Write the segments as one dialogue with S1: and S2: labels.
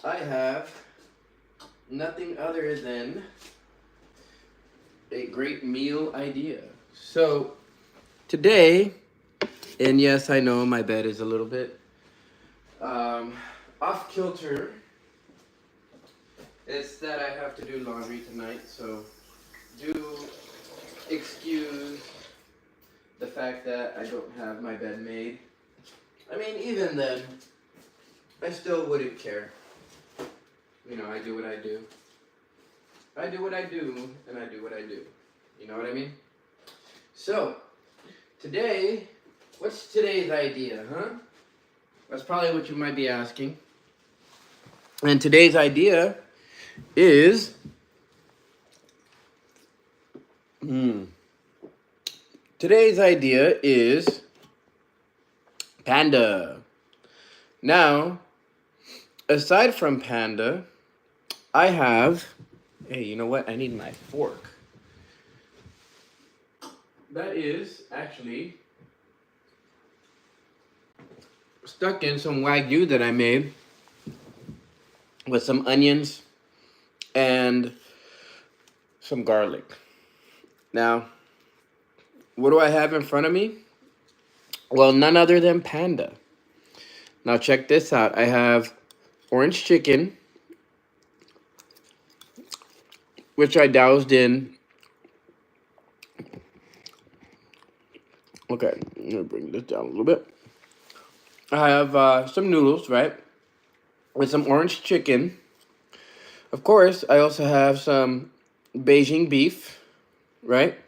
S1: I have nothing other than a great meal idea. So, today, and yes, I know my bed is a little bit um, off kilter. It's that I have to do laundry tonight, so do excuse the fact that I don't have my bed made. I mean, even then, I still wouldn't care. You know, I do what I do. I do what I do, and I do what I do. You know what I mean? So, today, what's today's idea, huh? That's probably what you might be asking. And today's idea is, hmm, today's idea is Panda. Now, aside from Panda, I have, hey, you know what? I need my fork. That is actually stuck in some Wagyu that I made with some onions and some garlic. Now, what do I have in front of me? Well, none other than Panda. Now, check this out. I have orange chicken, which I doused in. Okay, I'm gonna bring this down a little bit. I have some noodles, right? With some orange chicken. Of course, I also have some Beijing beef, right?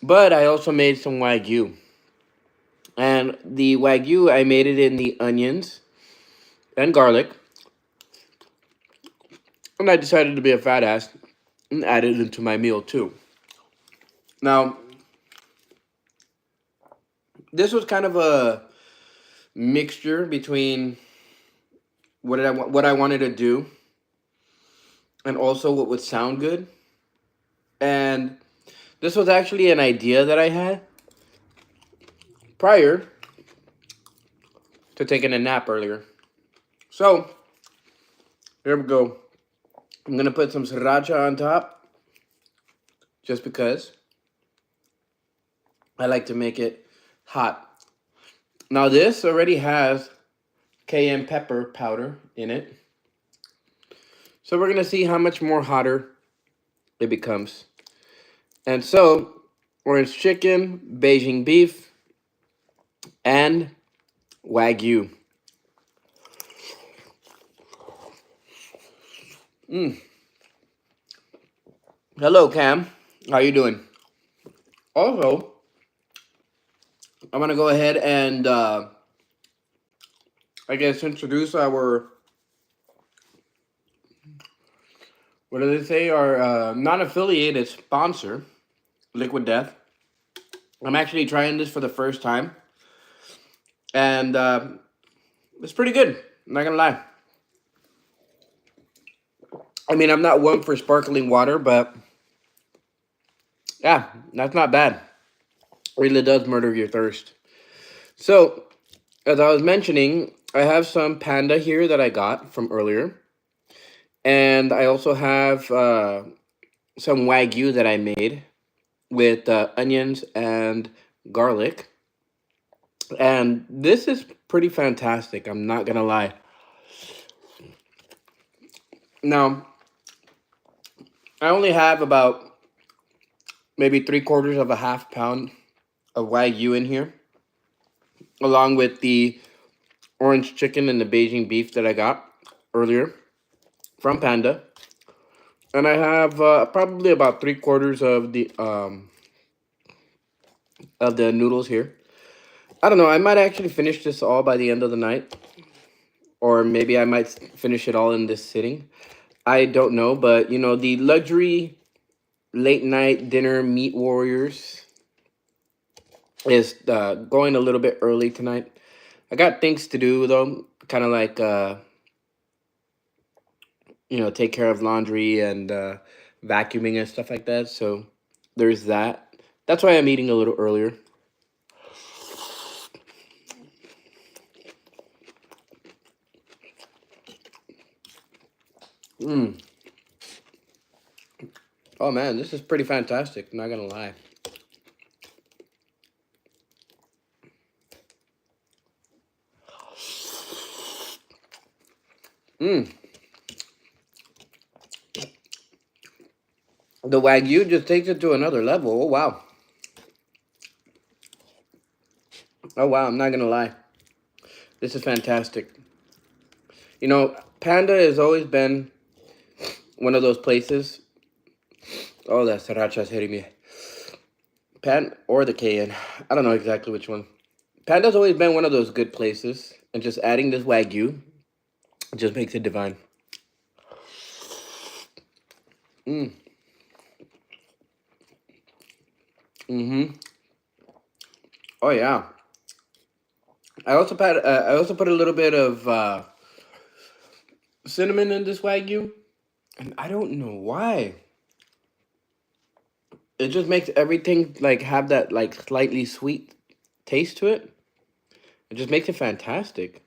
S1: But I also made some Wagyu. And the Wagyu, I made it in the onions and garlic. And I decided to be a fat ass and add it into my meal too. Now, this was kind of a mixture between what I wanted to do and also what would sound good. And this was actually an idea that I had prior to taking a nap earlier. So, here we go. I'm going to put some sriracha on top just because I like to make it hot. Now, this already has cayenne pepper powder in it. So, we're going to see how much more hotter it becomes. And so, orange chicken, Beijing beef, and Wagyu. Mm. Hello, Cam. How you doing? Also, I'm gonna go ahead and I guess introduce our, what do they say, our non-affiliated sponsor, Liquid Death. I'm actually trying this for the first time, and it's pretty good. I'm not gonna lie. I mean, I'm not one for sparkling water, but yeah, that's not bad. It really does murder your thirst. So, as I was mentioning, I have some Panda here that I got from earlier. And I also have some Wagyu that I made with onions and garlic. And this is pretty fantastic. I'm not going to lie. Now, I only have about maybe 3/4 of a half pound of Wagyu in here, along with the orange chicken and the Beijing beef that I got earlier from Panda. And I have probably about 3/4 of the noodles here. I don't know. I might actually finish this all by the end of the night, or maybe I might finish it all in this sitting. I don't know, but you know, the luxury late night dinner meat warriors is going a little bit early tonight. I got things to do though, kind of like you know, take care of laundry and vacuuming and stuff like that. So there's that. That's why I'm eating a little earlier.
S2: Mm. Oh man, this is pretty fantastic. Not gonna lie. Mm. The Wagyu just takes it to another level. Oh wow. Oh wow, I'm not gonna lie. This is fantastic. You know, Panda has always been one of those places. Oh, that sriracha's hitting me. Or the cayenne. I don't know exactly which one. Panda's always been one of those good places, and just adding this Wagyu just makes it divine. Mm. Mm-hmm. Oh yeah. I also put a little bit of cinnamon in this Wagyu, and I don't know why. It just makes everything like have that like slightly sweet taste to it. It just makes it fantastic.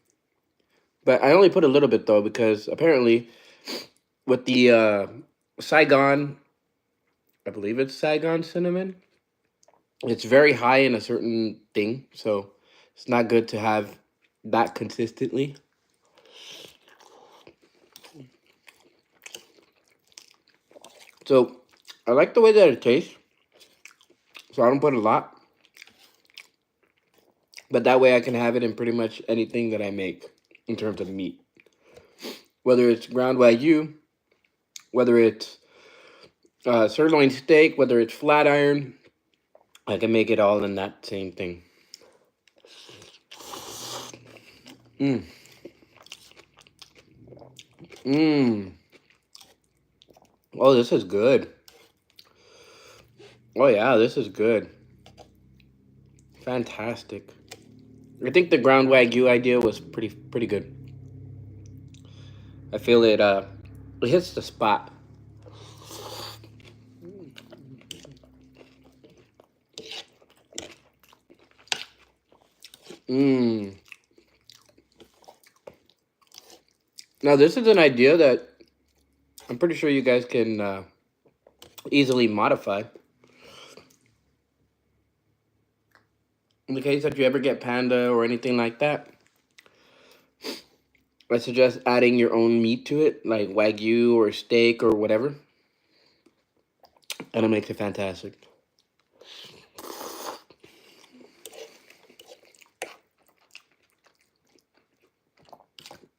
S2: But I only put a little bit though because apparently with the Saigon, I believe it's Saigon cinnamon. It's very high in a certain thing, so it's not good to have that consistently. So I like the way that it tastes, so I don't put a lot. But that way I can have it in pretty much anything that I make in terms of meat. Whether it's ground Wagyu, whether it's sirloin steak, whether it's flat iron, I can make it all in that same thing. Mmm. Mmm. Oh, this is good. Oh yeah, this is good. Fantastic. I think the ground Wagyu idea was pretty good. I feel it hits the spot. Mmm. Now this is an idea that I'm pretty sure you guys can easily modify. In the case that you ever get Panda or anything like that, I suggest adding your own meat to it, like Wagyu or steak or whatever, and it makes it fantastic.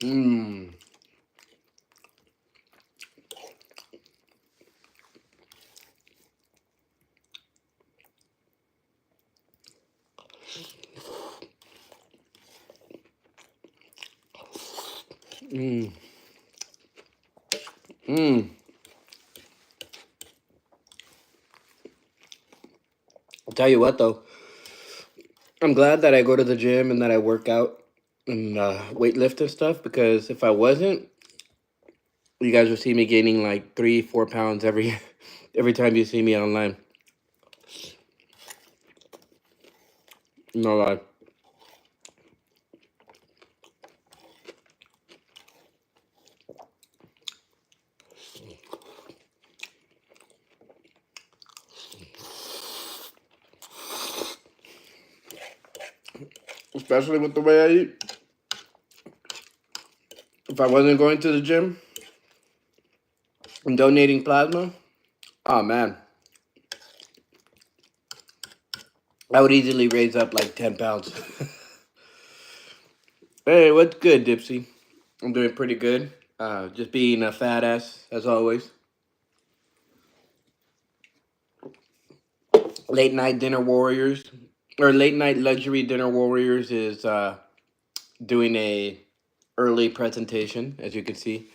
S2: Mmm. Mmm. Mmm. I'll tell you what though, I'm glad that I go to the gym and that I work out and weight lift and stuff, because if I wasn't, you guys would see me gaining like 3, 4 pounds every every time you see me online. No lie. Especially with the way I eat. If I wasn't going to the gym and donating plasma, oh man, I would easily raise up like 10 pounds. Hey, what's good, Dipsy? I'm doing pretty good. Just being a fat ass, as always. Late night dinner warriors, or late night luxury dinner warriors is doing a early presentation, as you can see.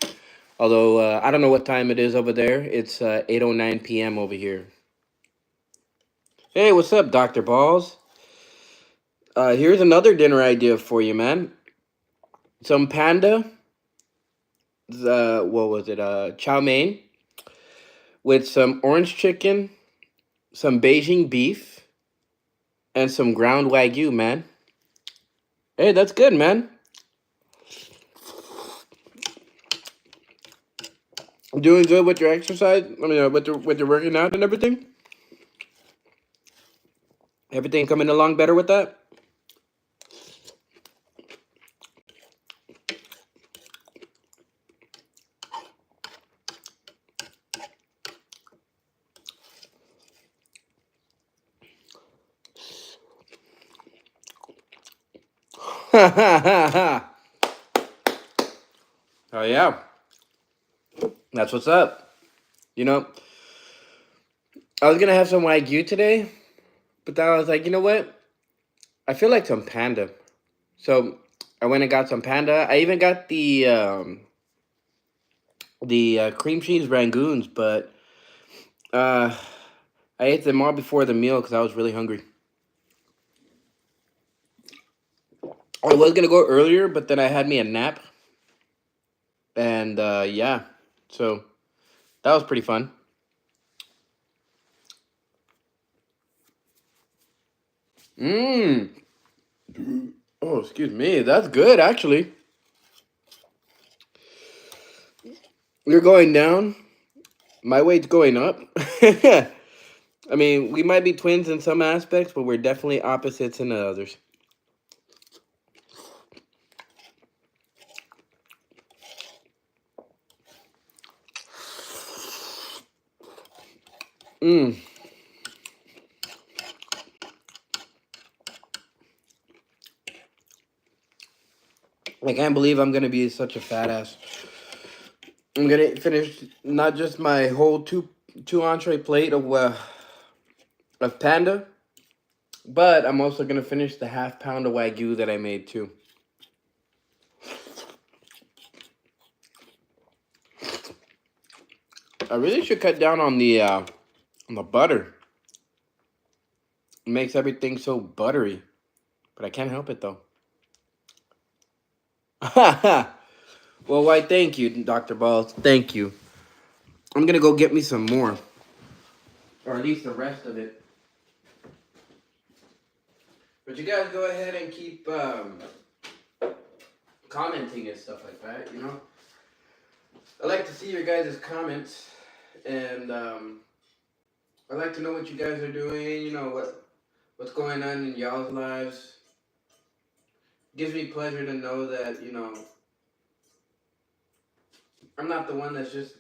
S2: Although I don't know what time it is over there. It's 8:09 p.m. over here. Hey, what's up, Dr. Balls? Here's another dinner idea for you, man. Some panda, what was it? Chow mein with some orange chicken, some Beijing beef, and some ground Wagyu, man. Hey, that's good, man. Doing good with your exercise? I mean, with your working out and everything? Everything coming along better with that? Oh yeah, that's what's up. You know, I was gonna have some Wagyu today, but then I was like, you know what? I feel like some Panda. So I went and got some Panda. I even got the cream cheese rangoons, but uh, I ate them all before the meal because I was really hungry. I was gonna go earlier, but then I had me a nap, and yeah, so that was pretty fun. Mmm. Oh, excuse me. That's good, actually. You're going down. My weight's going up. I mean, we might be twins in some aspects, but we're definitely opposites in others. Mmm. I can't believe I'm gonna be such a fat ass. I'm gonna finish not just my whole two entree plate of Panda, but I'm also gonna finish the half pound of Wagyu that I made too. I really should cut down on the butter. It makes everything so buttery, but I can't help it though. Well, why? Thank you, Dr. Balls. Thank you. I'm gonna go get me some more, or at least the rest of it. But you guys go ahead and keep commenting and stuff like that. You know, I like to see your guys' comments, and I like to know what you guys are doing. You know what's going on in y'all's lives. Gives me pleasure to know that I'm not the one that's just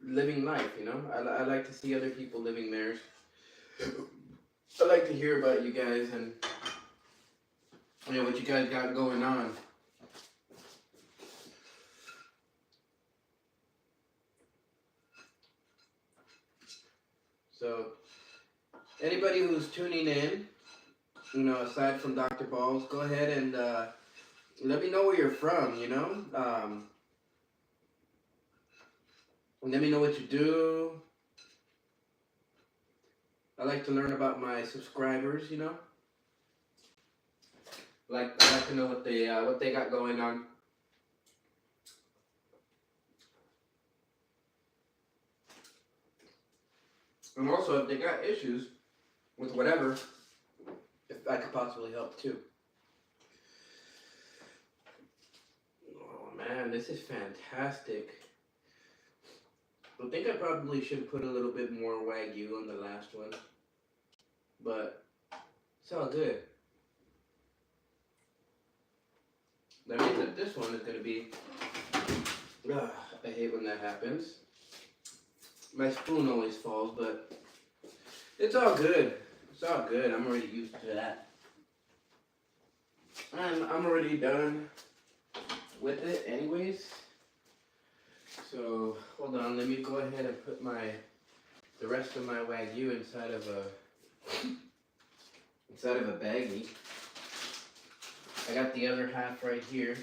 S2: living life. I like to see other people living theirs. I like to hear about you guys and what you guys got going on. So anybody who's tuning in, aside from Dr. Balls, go ahead and let me know where you're from. Let me know what you do. I like to learn about my subscribers. I like to know what they got going on. And also, if they got issues with whatever, if I could possibly help too. Oh man, this is fantastic. I think I probably should have put a little bit more Wagyu on the last one. But it's all good. That means that this one is going to be... I hate when that happens. My spoon always falls, but it's all good. It's all good. I'm already used to that. And I'm already done with it anyways. So, hold on. Let me go ahead and put the rest of my Wagyu inside of a baggie. I got the other half right here.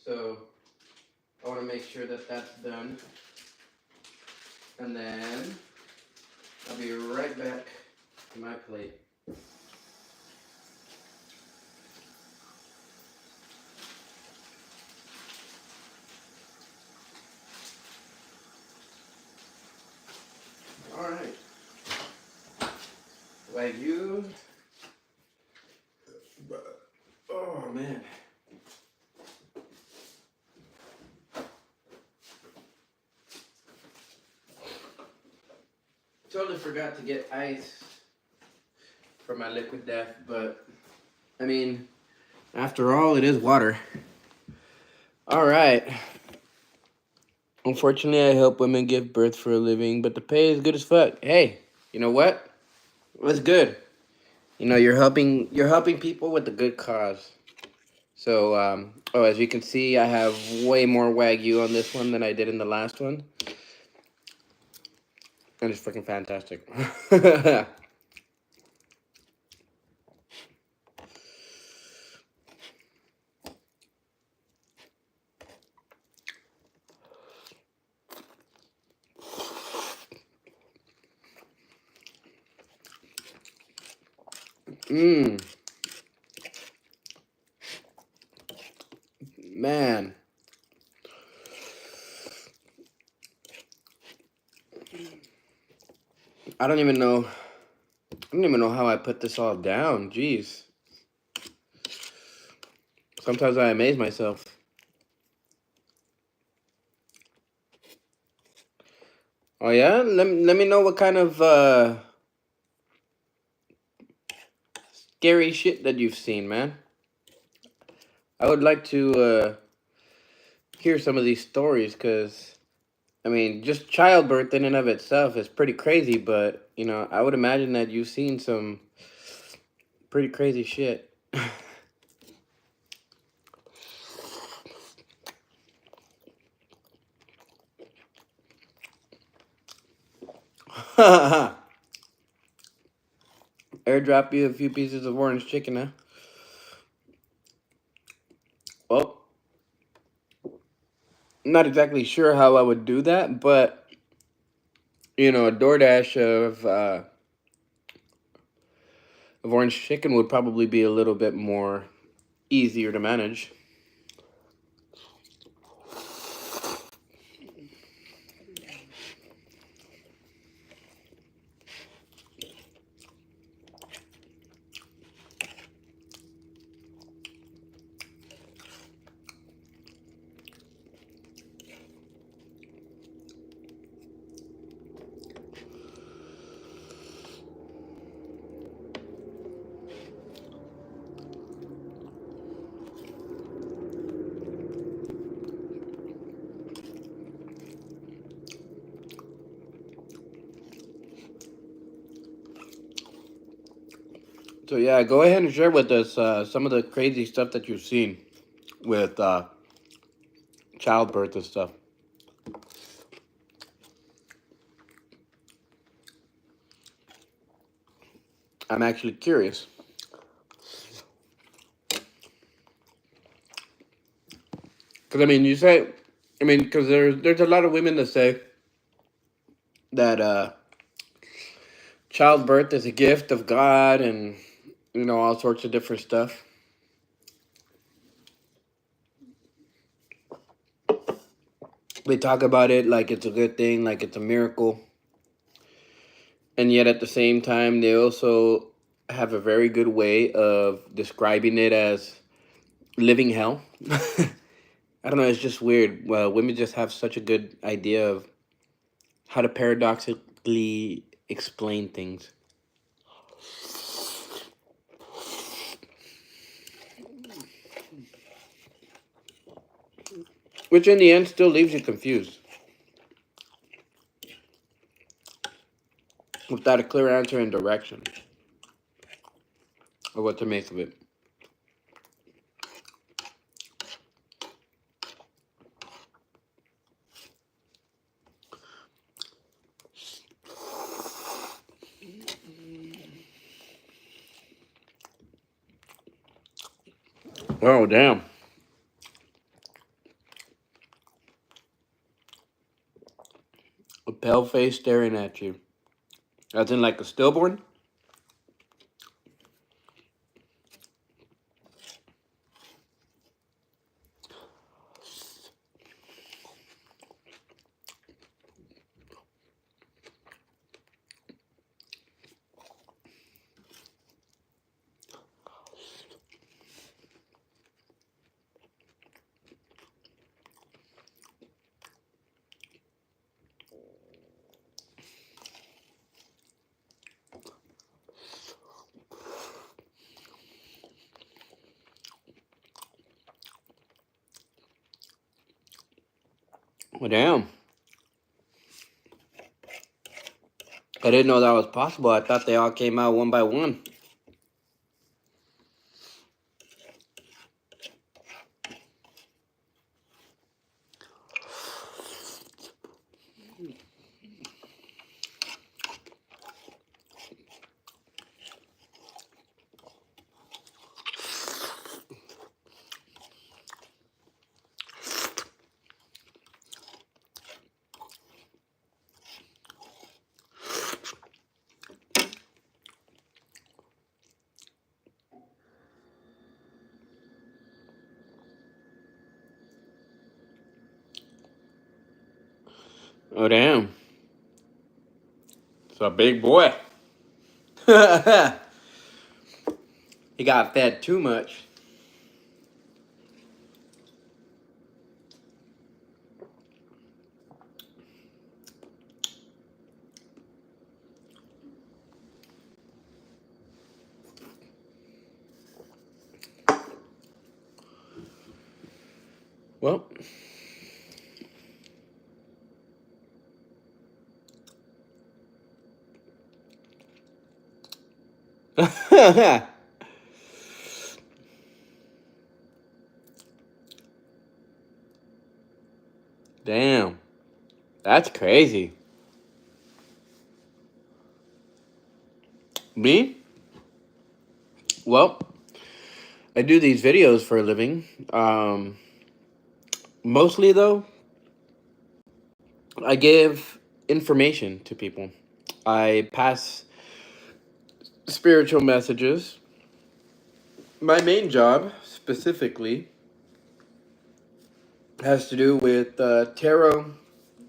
S2: So, I want to make sure that that's done. And then, I'll be right back to my plate. Alright. Wagyu. Oh, man.
S1: totally forgot to get ice for my liquid death, but I mean, after all, it is water. All right. Unfortunately, I help women give birth for a living, but the pay is good as fuck. Hey, you know what? It's good. You know, you're helping people with a good cause. So, oh, as you can see, I have way more Wagyu on this one than I did in the last one. And it's freaking fantastic. Mmm. Man. I don't even know. I don't even know how I put this all down. Jeez. Sometimes I amaze myself. Oh yeah? Let me know what kind of scary shit that you've seen, man. I would like to hear some of these stories, because I mean, just childbirth in and of itself is pretty crazy, but you know, I would imagine that you've seen some pretty crazy shit. Airdrop you a few pieces of orange chicken, huh? Well, I'm not exactly sure how I would do that, but you know, a DoorDash of orange chicken would probably be a little bit more easier to manage. So yeah, go ahead and share with us some of the crazy stuff that you've seen with childbirth and stuff. I'm actually curious. Because I mean, you say, I mean, because there's a lot of women that say that childbirth is a gift of God, and you know, all sorts of different stuff. They talk about it like it's a good thing, like it's a miracle, and yet at the same time, they also have a very good way of describing it as living hell. I don't know. It's just weird. Well, women just have such a good idea of how to paradoxically explain things. Which in the end still leaves you confused without a clear answer and direction of what to make of it. Oh, damn. A pale face staring at you. As in like a stillborn?
S2: Well, damn. I didn't know that was possible. I thought they all came out one by one. Oh, damn. It's a big boy. He got fed too much. Well. Damn. That's crazy. Me? Well, I do these videos for a living. Mostly, though, I give information to people. I pass spiritual messages. My main job, specifically, has to do with tarot,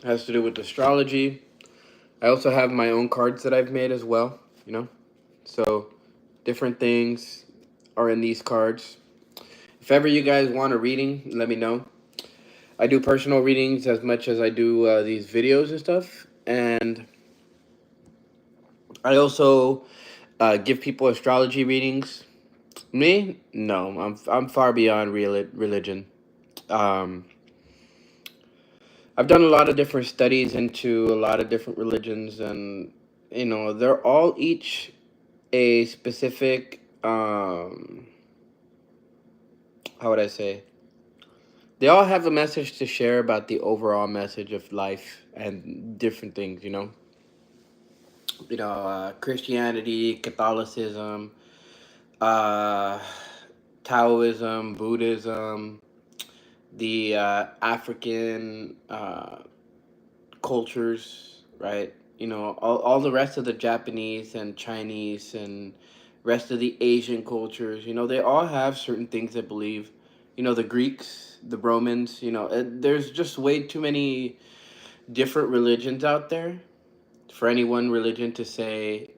S2: has to do with astrology. I also have my own cards that I've made as well, you know? So, different things are in these cards. If ever you guys want a reading, let me know. I do personal readings as much as I do these videos and stuff. And I also give people astrology readings. Me? No, I'm far beyond religion. Um, I've done a lot of different studies into a lot of different religions, and they're all each a specific. How would I say? They all have a message to share about the overall message of life and different things. Christianity, Catholicism, uh, Taoism, Buddhism, the African cultures, right? All the rest of the Japanese and Chinese and rest of the Asian cultures, they all have certain things that believe. The Greeks, the Romans, there's just way too many different religions out there for any one religion to say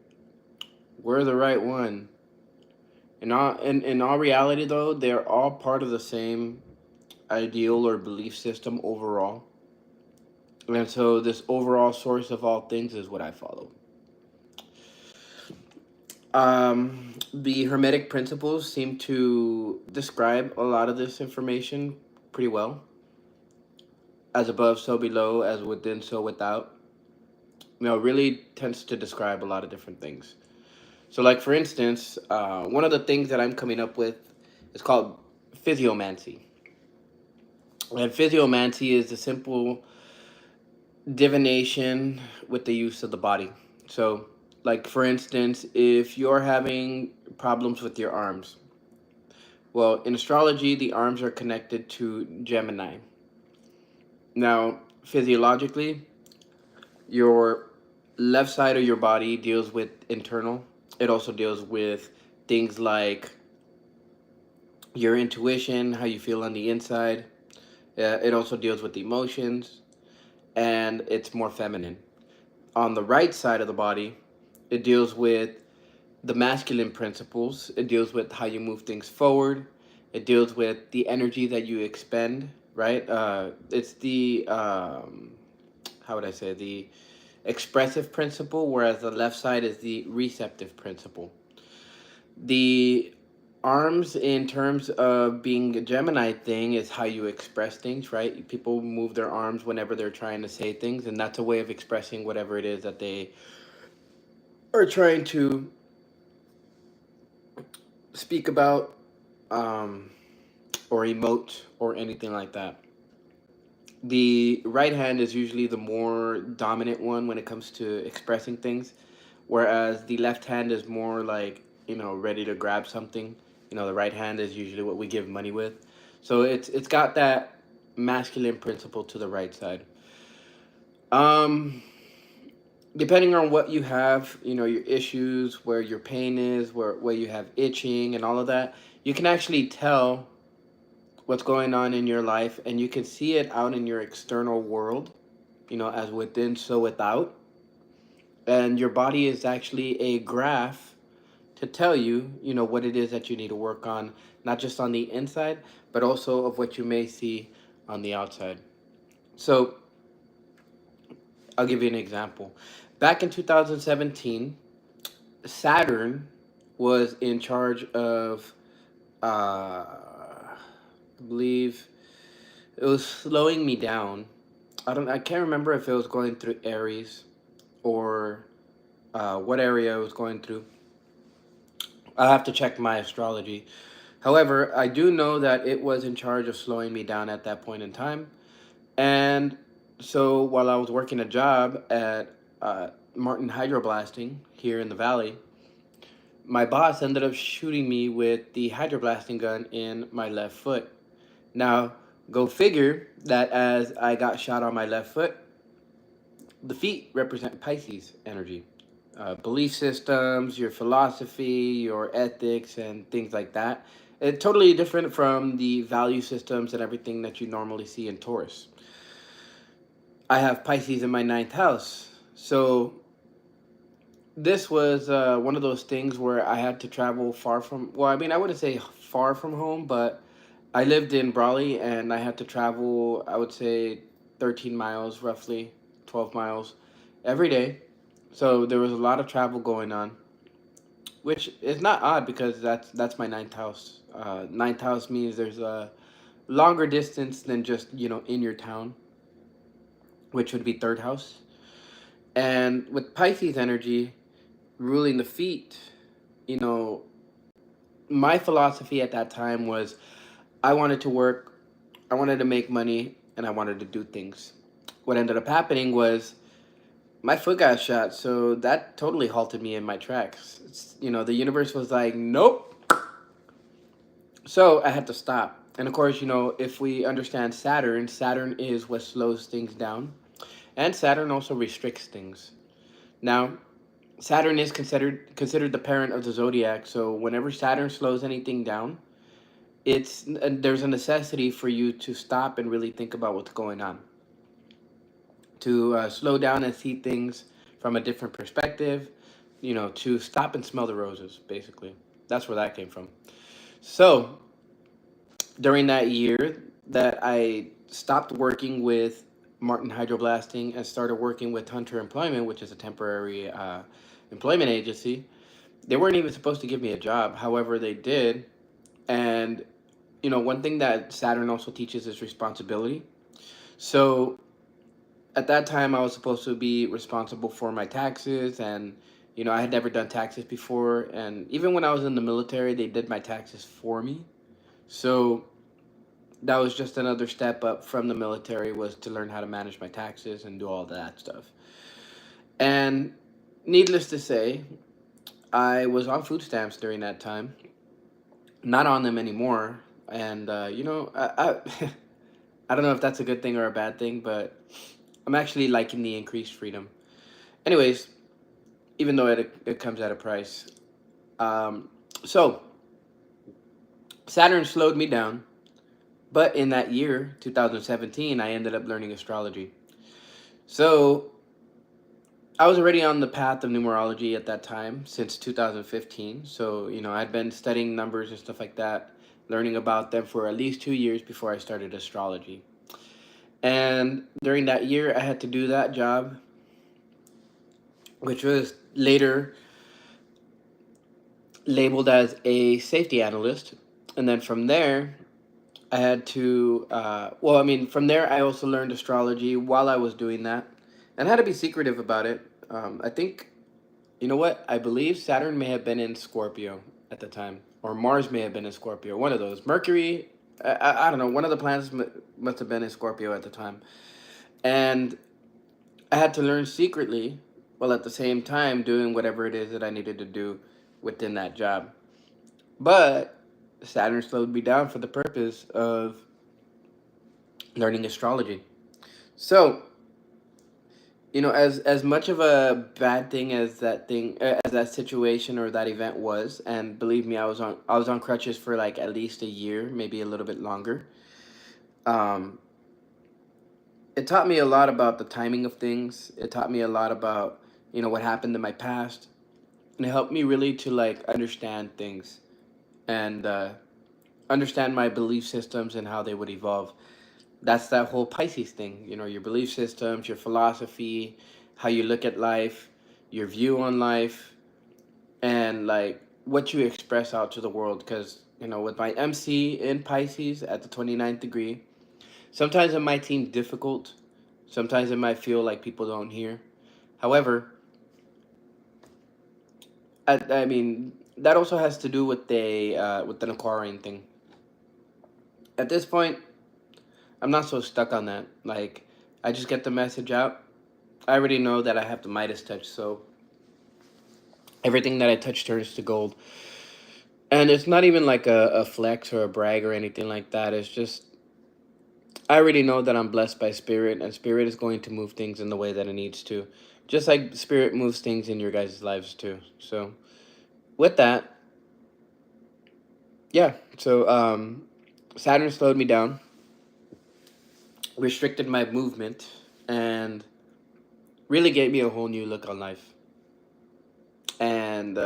S2: we're the right one. In all reality, though, they're all part of the same ideal or belief system overall. And so this overall source of all things is what I follow. The Hermetic principles seem to describe a lot of this information pretty well. As above, so below, as within, so without. It really tends to describe a lot of different things. So, like, for instance, one of the things that I'm coming up with is called physiomancy. And physiomancy is a simple divination with the use of the body. So, like, for instance, if you're having problems with your arms, well, in astrology, the arms are connected to Gemini. Now, physiologically, your left side of your body deals with internal. It also deals with things like your intuition, how you feel on the inside. It also deals with emotions, and it's more feminine. On the right side of the body, it deals with the masculine principles. It deals with how you move things forward. It deals with the energy that you expend, right? It's the, how would I say, the expressive principle, whereas the left side is the receptive principle. The arms, in terms of being a Gemini thing, is how you express things, right? People move their arms whenever they're trying to say things, and that's a way of expressing whatever it is that they are trying to speak about, um, or emote, or anything like that. The right hand is usually the more dominant one when it comes to expressing things, whereas the left hand is more like, ready to grab something. The right hand is usually what we give money with. So it's got that masculine principle to the right side. Um, Depending on what you have, your issues, where your pain is, where you have itching and all of that, you can actually tell what's going on in your life, and you can see it out in your external world, as within, so without. And your body is actually a graph to tell you, what it is that you need to work on, not just on the inside, but also of what you may see on the outside. So I'll give you an example. Back in 2017, Saturn was in charge of, I believe it was slowing me down. I can't remember if it was going through Aries or what area it was going through. I'll have to check my astrology. However, I do know that it was in charge of slowing me down at that point in time. And so while I was working a job at Martin Hydroblasting here in the valley, my boss ended up shooting me with the hydroblasting gun in my left foot. Now, go figure that as I got shot on my left foot, the feet represent Pisces energy. Belief systems, your philosophy, your ethics, and things like that. It's totally different from the value systems and everything that you normally see in Taurus. I have Pisces in my ninth house. So this was one of those things where I had to travel far from, well, I mean, I wouldn't say far from home, but I lived in Brawley and I had to travel, I would say 13 miles roughly, 12 miles every day. So there was a lot of travel going on, which is not odd because that's my ninth house. Ninth house means there's a longer distance than just, in your town, which would be third house. And with Pisces energy ruling the feet, you know, my philosophy at that time was I wanted to work, I wanted to make money, and I wanted to do things. What ended up happening was my foot got shot, so that totally halted me in my tracks. The universe was like, nope. So I had to stop. And of course, if we understand Saturn, Saturn is what slows things down. And Saturn also restricts things. Now, Saturn is considered the parent of the zodiac. So whenever Saturn slows anything down, there's a necessity for you to stop and really think about what's going on. To slow down and see things from a different perspective. To stop and smell the roses. Basically, that's where that came from. So during that year that I stopped working with Martin Hydroblasting and started working with Hunter Employment, which is a temporary employment agency, they weren't even supposed to give me a job. However, they did. And, one thing that Saturn also teaches is responsibility. So at that time, I was supposed to be responsible for my taxes. And, I had never done taxes before. And even when I was in the military, they did my taxes for me. So that was just another step up from the military, was to learn how to manage my taxes and do all that stuff. And needless to say, I was on food stamps during that time, not on them anymore. And I don't know if that's a good thing or a bad thing, but I'm actually liking the increased freedom. Anyways, even though it comes at a price. So Saturn slowed me down. But in that year, 2017, I ended up learning astrology. So I was already on the path of numerology at that time since 2015. So, I'd been studying numbers and stuff like that, learning about them for at least 2 years before I started astrology. And during that year, I had to do that job, which was later labeled as a safety analyst. And then from there, I had to, well, I mean, from there, I also learned astrology while I was doing that and had to be secretive about it. I think, you know what? I believe Saturn may have been in Scorpio at the time, or Mars may have been in Scorpio. One of those. Mercury, I don't know. One of the planets must have been in Scorpio at the time. And I had to learn secretly while at the same time doing whatever it is that I needed to do within that job. But Saturn slowed me down for the purpose of learning astrology. So, as much of a bad thing as as that situation or that event was, and believe me, I was on crutches for like at least a year, maybe a little bit longer. Um, it taught me a lot about the timing of things. It taught me a lot about what happened in my past, and it helped me really to like understand things and understand my belief systems and how they would evolve. That's that whole Pisces thing, your belief systems, your philosophy, how you look at life, your view on life, and like what you express out to the world. Because, with my MC in Pisces at the 29th degree, sometimes it might seem difficult. Sometimes it might feel like people don't hear. However, I mean, that also has to do with with an Aquarian thing. At this point, I'm not so stuck on that. Like, I just get the message out. I already know that I have the Midas touch, so everything that I touch turns to gold. And it's not even like a flex or a brag or anything like that. It's just, I already know that I'm blessed by Spirit, and Spirit is going to move things in the way that it needs to. Just like Spirit moves things in your guys' lives too. So, with that, yeah. So, Saturn slowed me down, restricted my movement, and really gave me a whole new look on life. And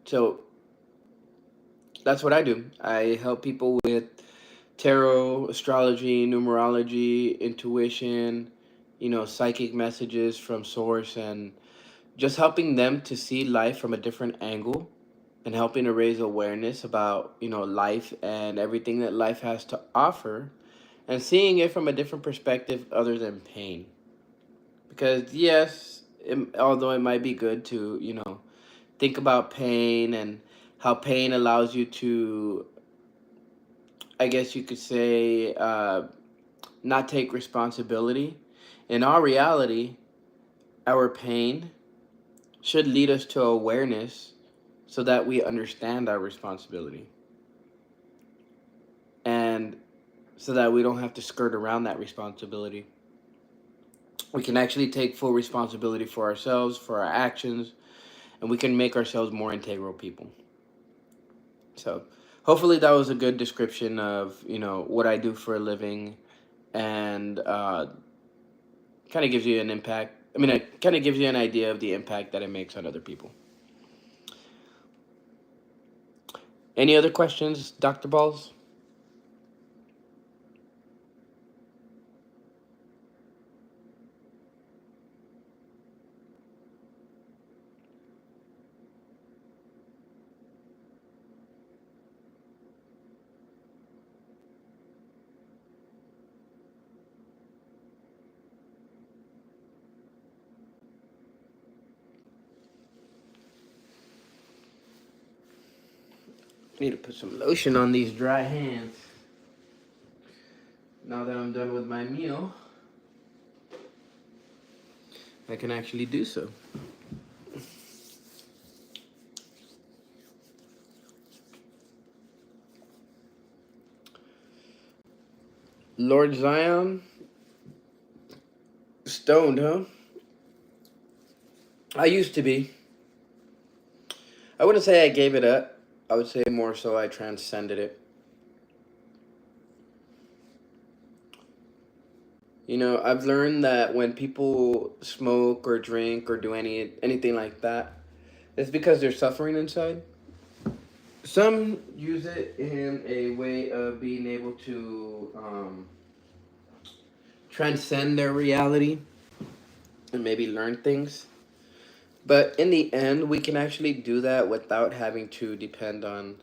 S2: so that's what I do. I help people with tarot, astrology, numerology, intuition, psychic messages from source, and just helping them to see life from a different angle and helping to raise awareness about, life and everything that life has to offer and seeing it from a different perspective other than pain. Because yes, although it might be good to, think about pain and how pain allows you to, I guess you could say, not take responsibility. In our reality, our pain should lead us to awareness so that we understand our responsibility and so that we don't have to skirt around that responsibility. We can actually take full responsibility for ourselves, for our actions, and we can make ourselves more integral people. So, hopefully, that was a good description of what I do for a living, and kind of gives you an impact. I mean, it kind of gives you an idea of the impact that it makes on other people. Any other questions, Dr. Balls? Need to put some lotion on these dry hands. Now that I'm done with my meal, I can actually do so. Lord Zion, stoned, huh? I used to be. I wouldn't say I gave it up. I would say more so I transcended it. I've learned that when people smoke or drink or do anything like that, it's because they're suffering inside. Some use it in a way of being able to transcend their reality and maybe learn things. But in the end, we can actually do that without having to depend on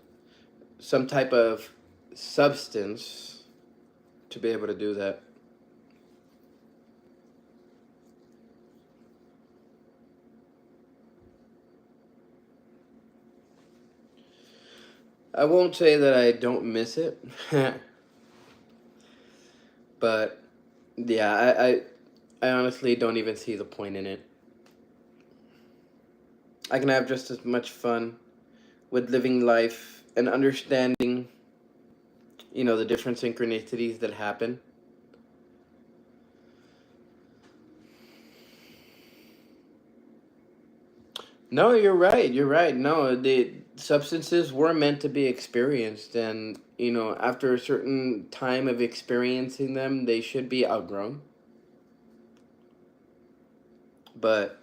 S2: some type of substance to be able to do that. I won't say that I don't miss it, but yeah, I honestly don't even see the point in it. I can have just as much fun with living life and understanding, the different synchronicities that happen. No, you're right. You're right. No, the substances were meant to be experienced, and after a certain time of experiencing them, they should be outgrown. But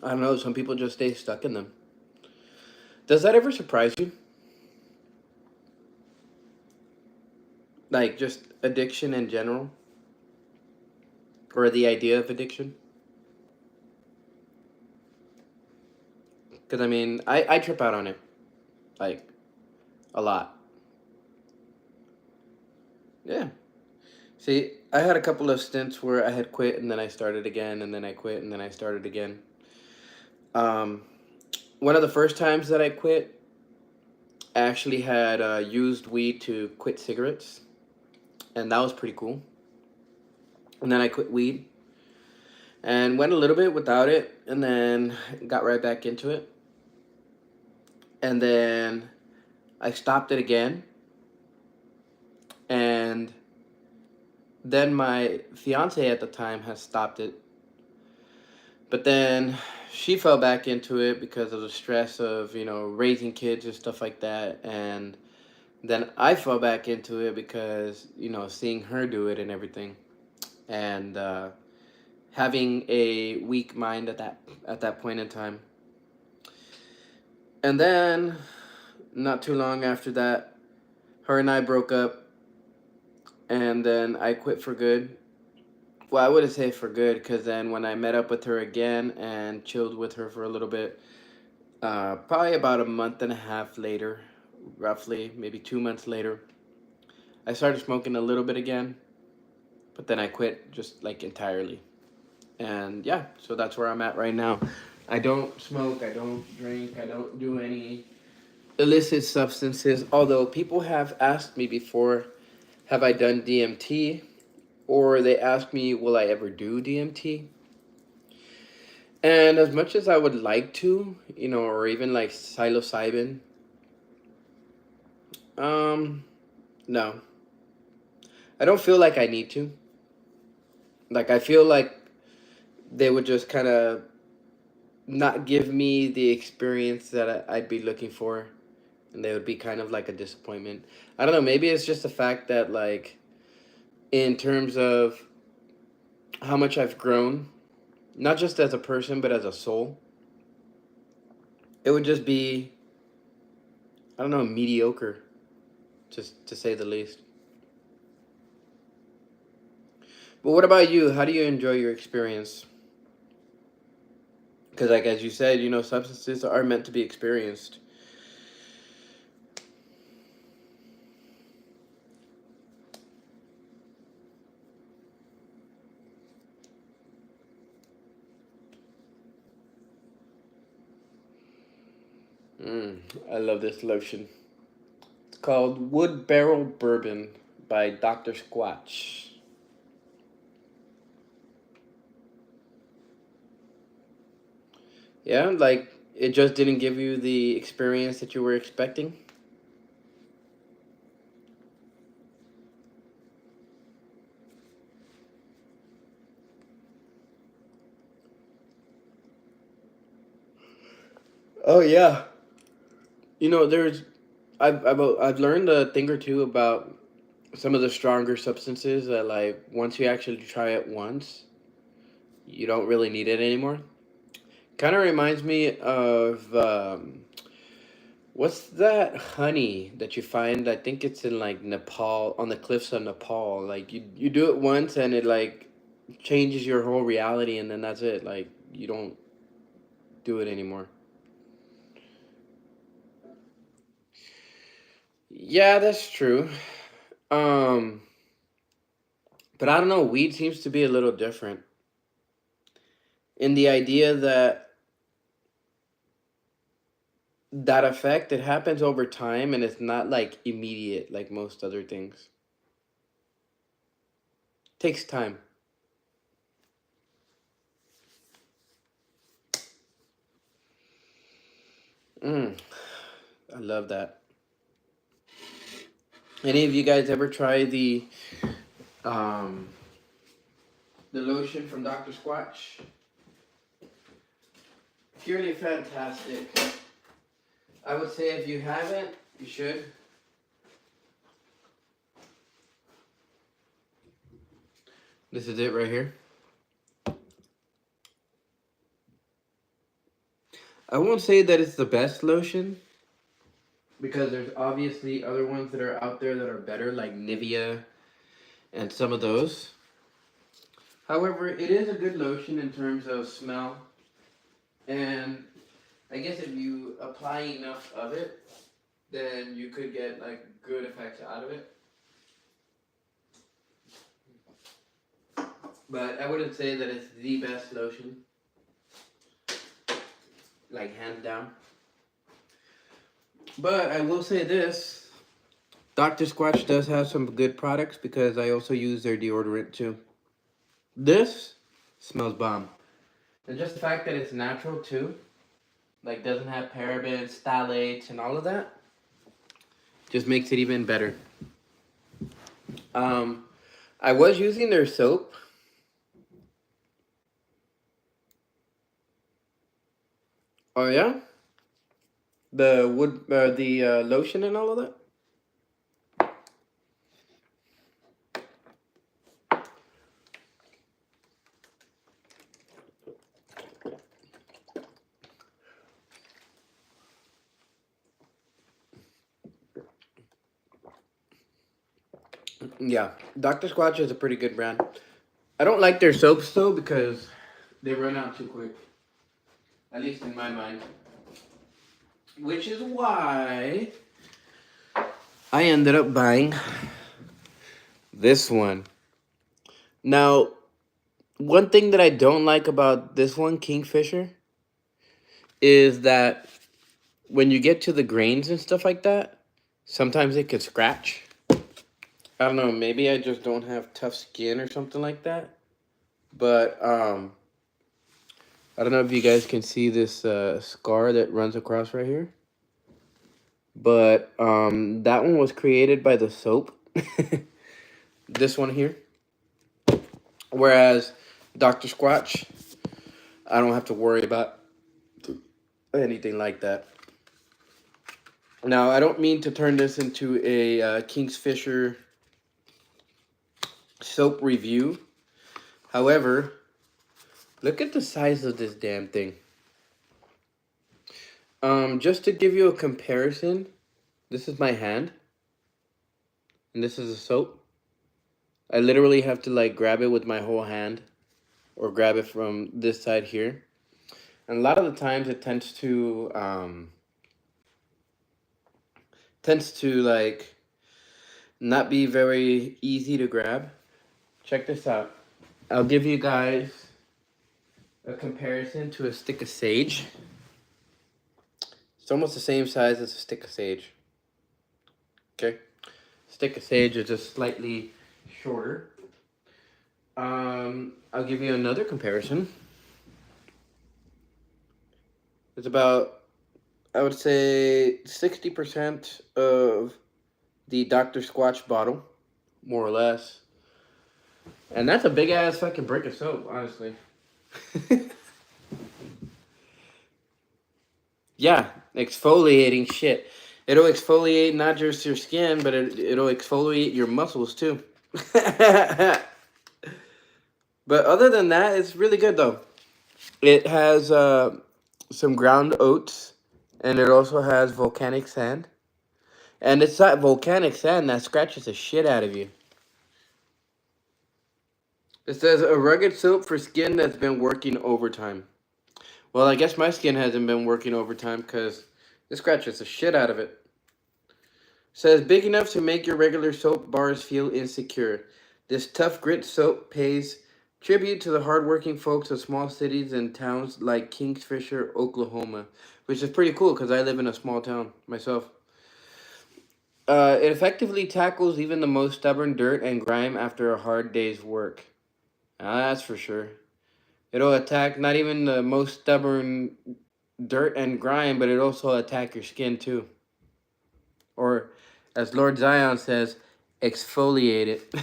S2: I don't know. Some people just stay stuck in them. Does that ever surprise you? Like just addiction in general, or the idea of addiction? Because I mean, I trip out on it like a lot. Yeah. See, I had a couple of stints where I had quit and then I started again, and then I quit and then I started again. Um, One of the first times that I quit, I actually had used weed to quit cigarettes, and that was pretty cool. And then I quit weed and went a little bit without it, and then got right back into it. And then I stopped it again, and then my fiance at the time has stopped it. But then she fell back into it because of the stress of, raising kids and stuff like that. And then I fell back into it because, seeing her do it and everything. And having a weak mind at that point in time. And then not too long after that, her and I broke up, and then I quit for good. Well, I wouldn't say for good, because then when I met up with her again and chilled with her for a little bit, probably about a month and a half later, roughly, maybe 2 months later, I started smoking a little bit again, but then I quit just like entirely. And yeah, so that's where I'm at right now. I don't smoke, I don't drink, I don't do any illicit substances. Although people have asked me before, have I done DMT? Or they ask me, will I ever do DMT? And as much as I would like to, or even like psilocybin, um, no. I don't feel like I need to. Like, I feel like they would just kind of not give me the experience that I'd be looking for. And they would be kind of like a disappointment. I don't know. Maybe it's just the fact that, like, in terms of how much I've grown, not just as a person, but as a soul, it would just be, I don't know, mediocre, just to say the least. But what about you? How do you enjoy your experience? Because, like, as you said, substances are meant to be experienced. I love this lotion. It's called Wood Barrel Bourbon by Dr. Squatch. Yeah, like it just didn't give you the experience that you were expecting. Oh yeah. There's I've learned a thing or two about some of the stronger substances that, like, once you actually try it once, you don't really need it anymore. Kind of reminds me of what's that honey that you find? I think it's in like Nepal, on the cliffs of Nepal. Like you do it once and it like changes your whole reality, and then that's it. Like you don't do it anymore. Yeah, that's true. Um, but I don't know. Weed seems to be a little different in the idea that that effect it happens over time and it's not like immediate like most other things. Takes time. Mm, I love that. Any of you guys ever try um the lotion from Dr. Squatch? Purely fantastic. I would say if you haven't, you should. This is it right here. I won't say that it's the best lotion because there's obviously other ones that are out there that are better, like Nivea and some of those. However, it is a good lotion in terms of smell. And I guess if you apply enough of it, then you could get like good effects out of it. But I wouldn't say that it's the best lotion. Like hands down. But I will say this. Dr. Squatch does have some good products because I also use their deodorant too. This smells bomb. And just the fact that it's natural too, like doesn't have parabens, phthalates, and all of that, just makes it even better. I was using their soap. Oh yeah? The wood, the lotion and all of that? Yeah, Dr. Squatch is a pretty good brand. I don't like their soaps though because they run out too quick. At least in my mind. Which is why I ended up buying this one. Now, one thing that I don't like about this one, Kingfisher, is that when you get to the grains and stuff like that, sometimes it could scratch. I don't know, maybe I just don't have tough skin or something like that. But I don't know if you guys can see this scar that runs across right here. But that one was created by the soap. This one here. Whereas Dr. Squatch, I don't have to worry about anything like that. Now, I don't mean to turn this into a Kingfisher soap review. However, look at the size of this damn thing. Just to give you a comparison, this is my hand. And this is a soap. I literally have to like grab it with my whole hand. Or grab it from this side here. And a lot of the times it tends to like not be very easy to grab. Check this out. I'll give you guys a comparison to a stick of sage. It's almost the same size as a stick of sage. Okay? Stick of sage is just slightly shorter. I'll give you another comparison. It's about, I would say, 60% of the Dr. Squatch bottle, more or less. And that's a big ass fucking brick of soap, honestly. Yeah, exfoliating shit. It'll exfoliate not just your skin, but it'll exfoliate your muscles too. But other than that, it's really good though. It has some ground oats, and it also has volcanic sand. And it's that volcanic sand that scratches the shit out of you. It says a rugged soap for skin that's been working overtime. Well, I guess my skin hasn't been working overtime because this scratches the shit out of it. Says big enough to make your regular soap bars feel insecure. This tough grit soap pays tribute to the hardworking folks of small cities and towns like Kingfisher, Oklahoma, which is pretty cool because I live in a small town myself. It effectively tackles even the most stubborn dirt and grime after a hard day's work. That's for sure. It'll attack not even the most stubborn dirt and grime, but it'll also attack your skin too. Or, as Lord Zion says, exfoliate it.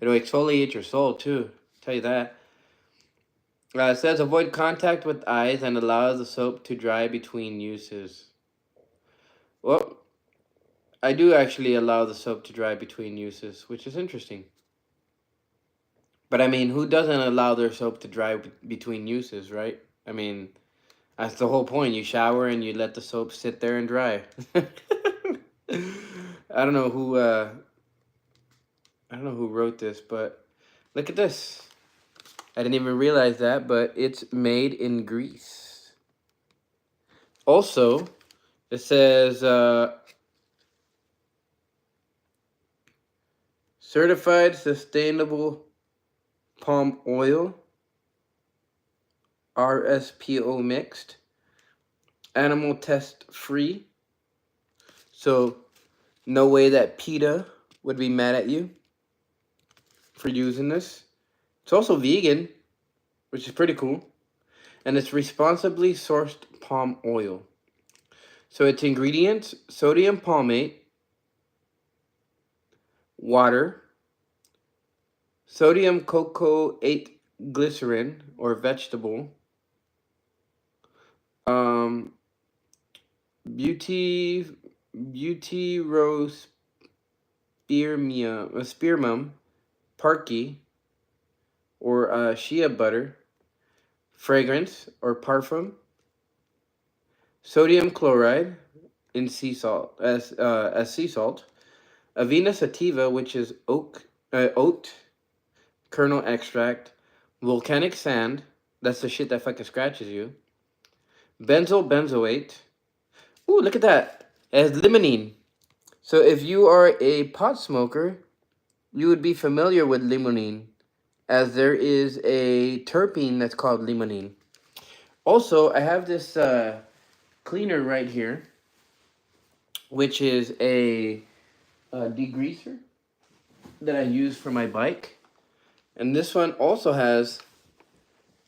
S2: It'll exfoliate your soul too. Tell you that. It says avoid contact with eyes and allow the soap to dry between uses. Well, I do actually allow the soap to dry between uses, which is interesting. But I mean, who doesn't allow their soap to dry between uses, right? I mean, that's the whole point. You shower and you let the soap sit there and dry. I don't know who wrote this, but look at this. I didn't even realize that, but it's made in Greece. Also, it says certified sustainable palm oil, RSPO mixed, animal test free. So no way that PETA would be mad at you for using this. It's also vegan, which is pretty cool. And it's responsibly sourced palm oil. So its ingredients: sodium palmate, water, sodium cocoate glycerin or vegetable, butyrospermium parky, or shea butter, fragrance or parfum, sodium chloride in sea salt as sea salt, avena sativa, which is oat kernel extract, volcanic sand, that's the shit that fucking scratches you, benzyl benzoate. Ooh, look at that. It has limonene. So if you are a pot smoker, you would be familiar with limonene, as there is a terpene that's called limonene. Also, I have this cleaner right here, which is a degreaser that I use for my bike. And this one also has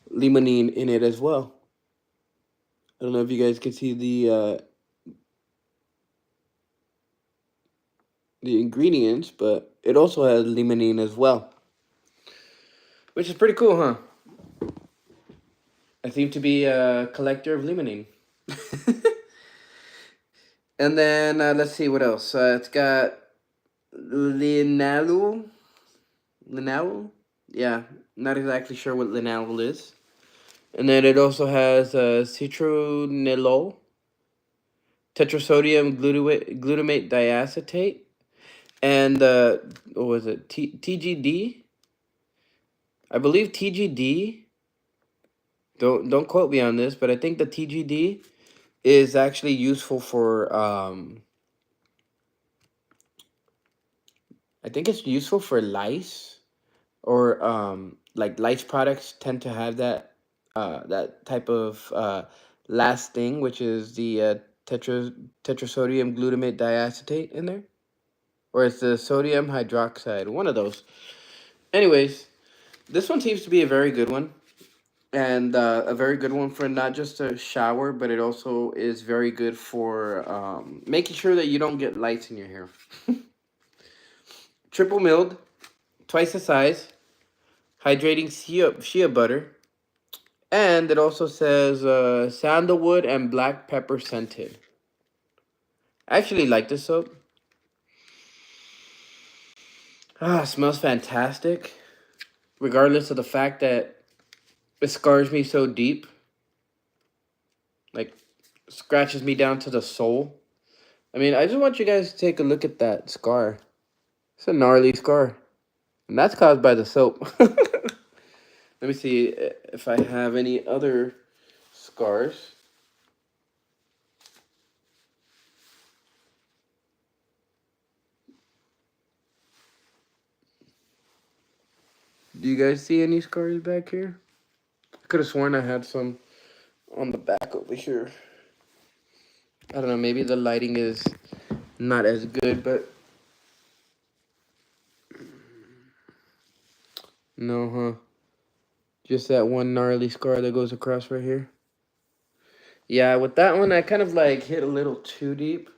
S2: limonene in it as well. I don't know if you guys can see the ingredients, but it also has limonene as well, which is pretty cool, huh? I seem to be a collector of limonene. And then let's see what else. It's got linalool. Linalool? Yeah, not exactly sure what linalool is. And then it also has citronellol, tetrasodium glutamate diacetate, and what was it? TGD. I believe TGD. Don't quote me on this, but I think the TGD is actually useful for I think it's useful for lice, or like lice products tend to have that that type of last thing, which is the tetrasodium glutamate diacetate in there, or it's the sodium hydroxide, one of those. Anyways, this one seems to be a very good one, and a very good one for not just a shower, but it also is very good for making sure that you don't get lice in your hair. Triple milled, twice the size, hydrating shea butter, and it also says sandalwood and black pepper scented. I actually like this soap. It smells fantastic, regardless of the fact that it scars me so deep. Like, scratches me down to the soul. I mean, I just want you guys to take a look at that scar. It's a gnarly scar. And that's caused by the soap. Let me see if I have any other scars. Do you guys see any scars back here? I could have sworn I had some on the back over here. I don't know, maybe the lighting is not as good, but no, huh? Just that one gnarly scar that goes across right here. Yeah, with that one, I kind of like hit a little too deep.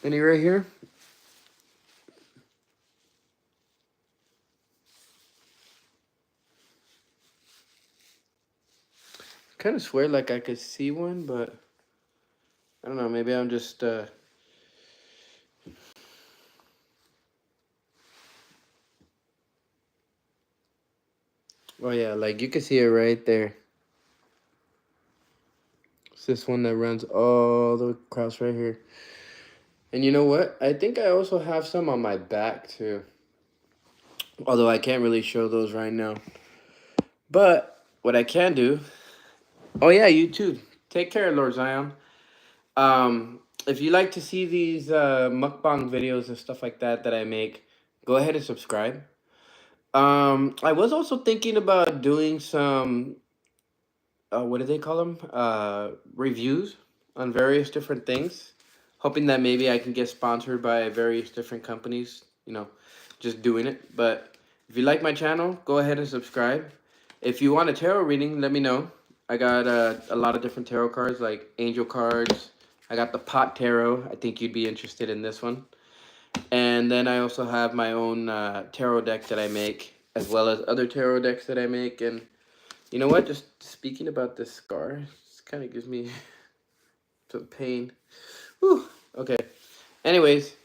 S2: Any right here? Kind of swear like I could see one, but I don't know. Maybe I'm just oh yeah, like you can see it right there. It's this one that runs all the way across right here. And you know what? I think I also have some on my back too. Although I can't really show those right now. But what I can do, oh yeah, you too. Take care, Lord Zion. If you like to see these mukbang videos and stuff like that that I make, go ahead and subscribe. I was also thinking about doing some what do they call them? Reviews on various different things. Hoping that maybe I can get sponsored by various different companies. You know, just doing it. But if you like my channel, go ahead and subscribe. If you want a tarot reading, let me know. I got a lot of different tarot cards, like angel cards. I got the pot tarot. I think you'd be interested in this one. And then I also have my own tarot deck that I make, as well as other tarot decks that I make. And you know what? Just speaking about this scar, it kind of gives me some pain. Whew. Okay. Anyways,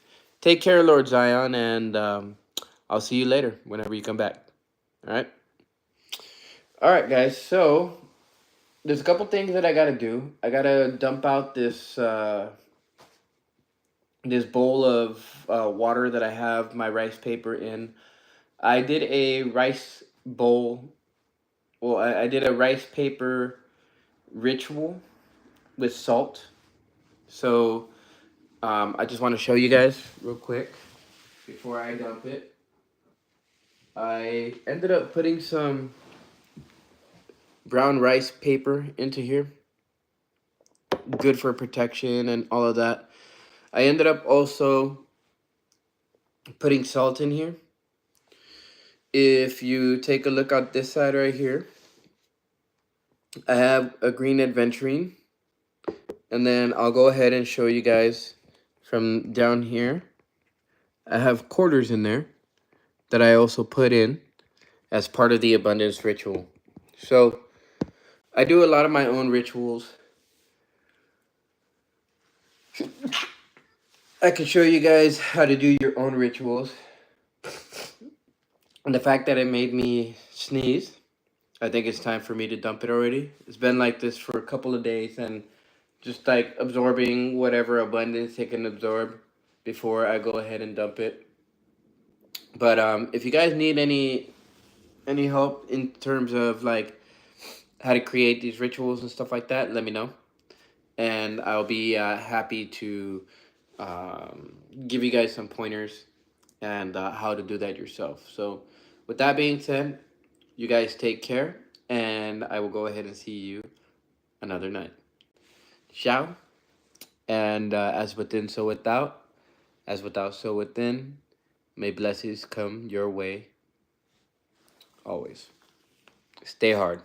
S2: take care, Lord Zion, and I'll see you later whenever you come back. All right? All right, guys. So there's a couple things that I got to do. I got to dump out this this bowl of water that I have my rice paper in. I did a rice bowl. Well, I did a rice paper ritual with salt. So I just want to show you guys real quick before I dump it. I ended up putting some brown rice paper into here. Good for protection and all of that. I ended up also putting salt in here. If you take a look at this side right here, I have a green adventurine. And then I'll go ahead and show you guys from down here. I have quarters in there that I also put in as part of the abundance ritual. So I do a lot of my own rituals. I can show you guys how to do your own rituals. And the fact that it made me sneeze, I think it's time for me to dump it already. It's been like this for a couple of days and just like absorbing whatever abundance it can absorb before I go ahead and dump it. But if you guys need any help in terms of like how to create these rituals and stuff like that, let me know. And I'll be happy to give you guys some pointers and how to do that yourself. So with that being said, you guys take care, and I will go ahead and see you another night. Ciao. And as within, so without. As without, so within. May blessings come your way always. Stay hard.